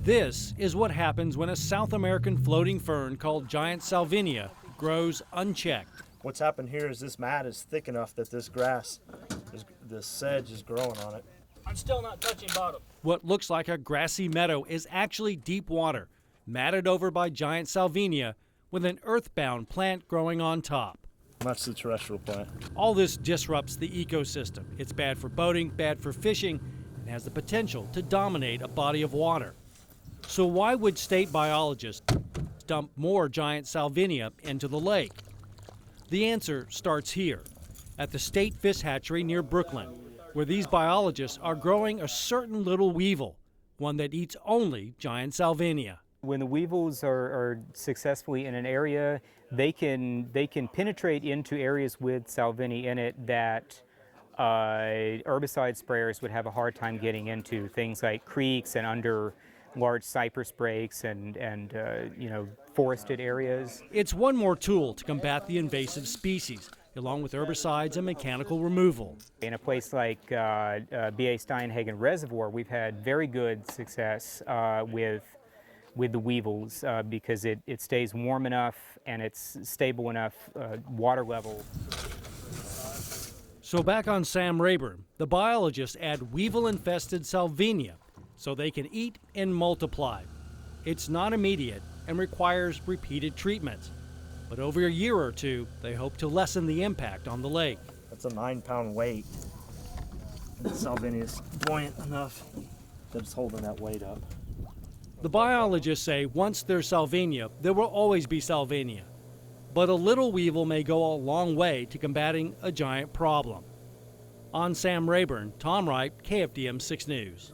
This is what happens when a South American floating fern called giant salvinia grows unchecked. What's happened here is this mat is thick enough that this grass, this sedge is growing on it. I'm still not touching bottom. What looks like a grassy meadow is actually deep water, matted over by giant salvinia with an earthbound plant growing on top. That's the terrestrial plant. All this disrupts the ecosystem. It's bad for boating, bad for fishing, and has the potential to dominate a body of water. So why would state biologists dump more giant salvinia into the lake? The answer starts here, at the State Fish Hatchery near Brooklyn, where these biologists are growing a certain little weevil, one that eats only giant salvinia. When the weevils are successfully in an area, they can penetrate into areas with salvinia in it that herbicide sprayers would have a hard time getting into, things like creeks and under large cypress breaks and forested areas. It's one more tool to combat the invasive species, along with herbicides and mechanical removal. In a place like B.A. Steinhagen Reservoir, we've had very good success with the weevils because it stays warm enough and it's stable enough water level. So back on Sam Rayburn, the biologists add weevil-infested salvinia so they can eat and multiply. It's not immediate and requires repeated treatments. But over a year or two, they hope to lessen the impact on the lake. That's a 9-pound weight. The salvinia is buoyant enough that it's holding that weight up. The biologists say once there's salvinia, there will always be salvinia. But a little weevil may go a long way to combating a giant problem. On Sam Rayburn, Tom Wright, KFDM 6 News.